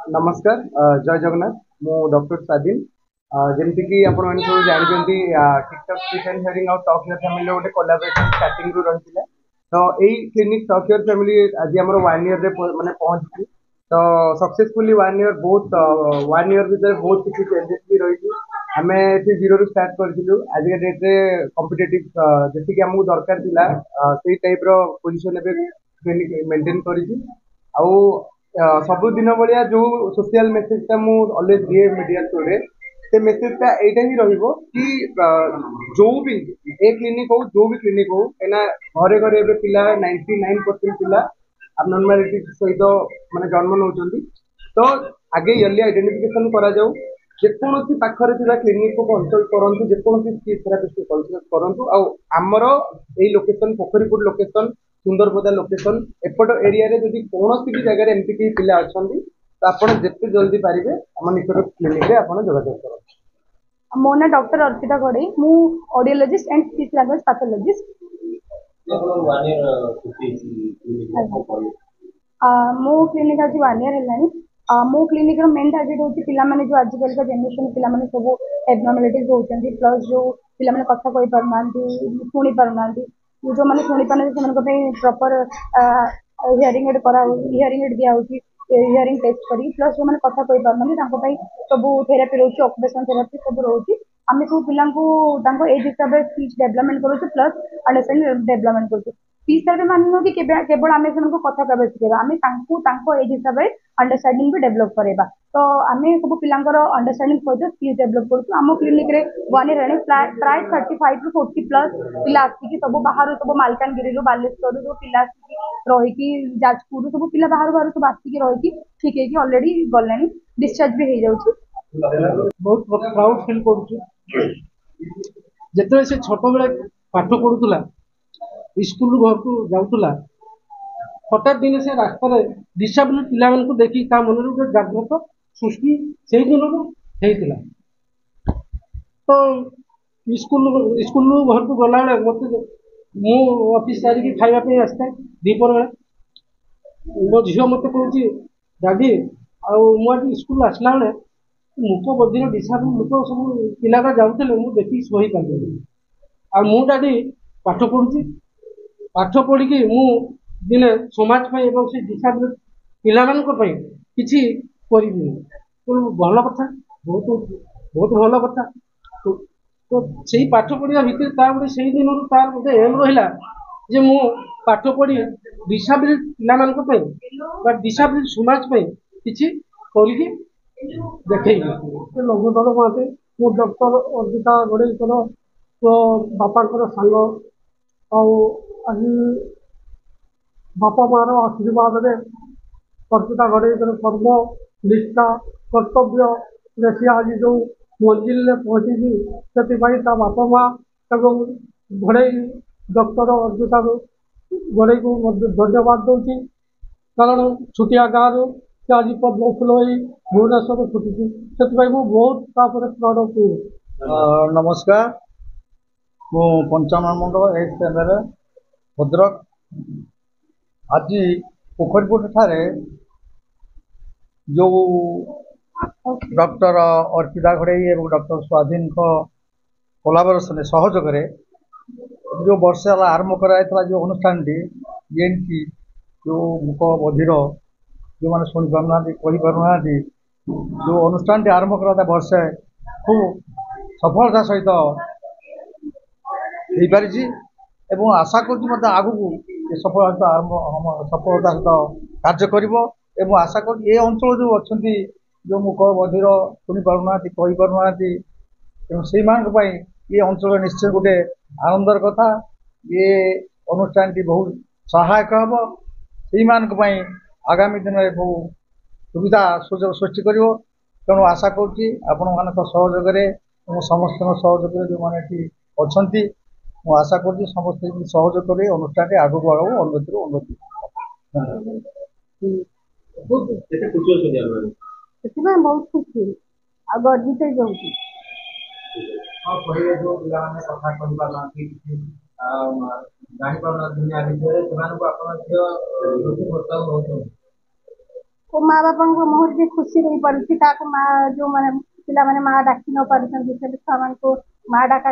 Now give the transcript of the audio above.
नमस्कार जय जगन्नाथ मु डॉक्टर स्वाधीन जमती कि आप सब जानते टिकटॉक स्पीच एंड हियरिंग और टॉक योर फैमिली गोटे कोलाबोरेशन स्टार्टिंग रु रही तो यही क्लिनिक टॉक योर फैमिली आज आम 1 ईयर मैंने पहुंची तो सक्सेसफुली 1 ईयर बहुत 1 ईयर भितर बहुत किसी चेंजेस भी रही आम ये जीरो रु स्टार्ट करूँ आज डेट्रे कम्पिटेटिव जी आमको दरकार से टाइप रोजिशन क्लिनिक मेंटेन कर सबुदिन भाया जो सोशल मेसेजटा मुझे दिए मीडिया थ्रू से मेसेजटा यहीटा ही रही कि जो भी ए क्लिनिक हो जो भी क्लिनिक हो कहीं घरे घरे ए पिला 99% पिला abnormality सहित माने जन्म नौ तो आगे इयरली आइडेंटिफिकेशन करा जाऊ जेकोसी पाखरे थिबा क्लिनिक को कंसल्ट करंतु जेकोसी स्पीच थेरापिस्ट को कंसल्ट करंतु आमर एई location Pokhripur location Sundarpada location एपट एरिया रे जदि कोनोसी भी जगह एमती की पिला अछंती तो आपण जेते जल्दी पारिबे हम निकट क्लिनिक रे आपण जोगाजोग करंतु। मो ना डॉक्टर अर्पिता घड़ई मु audiologist and speech language pathologist मो क्लिनिक आज 1 ईयर है मो क्लिनिक रो मेन टार्गेट होची पिला माने जो आजकल का जनरेशन पिला माने सब एबनॉर्मलिटीज होचंती प्लस जो पिला माने कथा कहि परनांती सुनी परनांती जो माने सुनी परनांती सेमन को पे प्रॉपर हियरिंग एड करा हियरिंग एड दिया होची हियरिंग टेस्ट करी प्लस जो माने कथा कहि परनांती तांको पे सब थेरेपी रोची ऑक्युपेशनल थेरेपी सब रोची आमे सब पिला को तांको एज हिसाब से स्पीच डेवलपमेंट करूछु प्लस अंडरस्टैंडिंग डेवलपमेंट करूछु स्पीच थेरेपी माने कि केवल आमे सेमन को कथा कहबे सिखेबा आमे तांको एज हिसाब से अंडरस्टैंडिंग भी डेवलप करेबा तो आमे सब पिलांकर अंडरस्टैंडिंग सहित स्पीच डेवलप करूछु आम क्लिनिक रे 1 ईयर प्राय 35 टू 40 प्लस पिला आसिकी सब बाहर सब मालकानगिरी रु बालेश्वर जो पिला आसिकी रहिकी जाजपुर सब पिला बाहर बाहर सब आसिकी रहिकी ठीक है कि ऑलरेडी गलेनी डिस्चार्ज भी हो जाउछु बहुत प्राउड फील करूछु जेतले से छोट बेले पाठ पढुतला स्कूल घर को जाउतला हठात दिन से रास्तार डिसेबल पिला को देखी ता मन में जागृत सृष्टि से दिन होता तो स्कूल स्कूल घर को गला मत मु ऑफिस सारिकी खावाई आसता दीपर बेले मो झील मत कह दादी आज स्कूल आसला बेले मुख बधिर डिसेबल लोक सब पिला जाऊे मुझे देखी सही पारि आ मु दादी पाठ पढ़ुची पाठ पढ़ी मु दिने समाज से डिसेबल पिला किसी तो भल कथा बहुत बहुत भल कथा तो से पाठ पढ़ा भितर से दिन तार गोटे एम रहा जे मु पाठ पढ़ी डिसेबल पिला डिसेबल समाज किसी करके देखे लघुधर महांती मु डॉक्टर अर्पिता गड़ईकर तो बापा सांग आज बापा मार आशीर्वाद रे अर्पिता गड़ईकर कर्म निष्ठा कर्तव्य सी आज जो मंजिल में पहुंची से बापा माँ एवं घड़ई डॉक्टर अर्पिता गड़ई को धन्यवाद दूसरी कारण छुटिया गाँव से आज पद्म फूल भुवनेश्वर फुटी से बहुत प्राउड फील। नमस्कार मु पंचानन मंडल एक्स एमएलए भद्रक आज पोखरीपुर ठारे जो डॉक्टर अर्पिता घड़ई और डॉक्टर स्वाधीन कोलाबोरेशन सहयोग जो वर्ष आरंभ कराइला जो अनुष्ठान टी जो मुख बधिर जो मैंने शुणी पारना कही पारना जो अनुष्ठान आरंभ करा वर्षे खूब सफलता सहित हो पारि एवं आशा कर आगु सफलता सफलता सहित कार्य कर आशा कर ये अंचल जो अच्छा जो मुख बधिर शुणी पारना कही पारना तेणु से ये अंचल निश्चय गोटे आनंदर कथा ये अनुष्ठान टी बहुत सहायक हम से आगामी दिन में बहुत सुविधा सुजोग सृष्टि कर तेणु आशा करण सहयोग समस्त सहयोग जो मैंने अच्छा मुझे आशा कर समस्त सहयोग कर अनुष्ठान आगू आगे उन्नति उन्नति बहुत खुशी गर्वित जाऊँगी माँ बापा मुहर भी खुशी रही पारुछि ताको माँ जो माने पिला माने माँ डाकी न पारुछन से छुआ मान को माँ डाका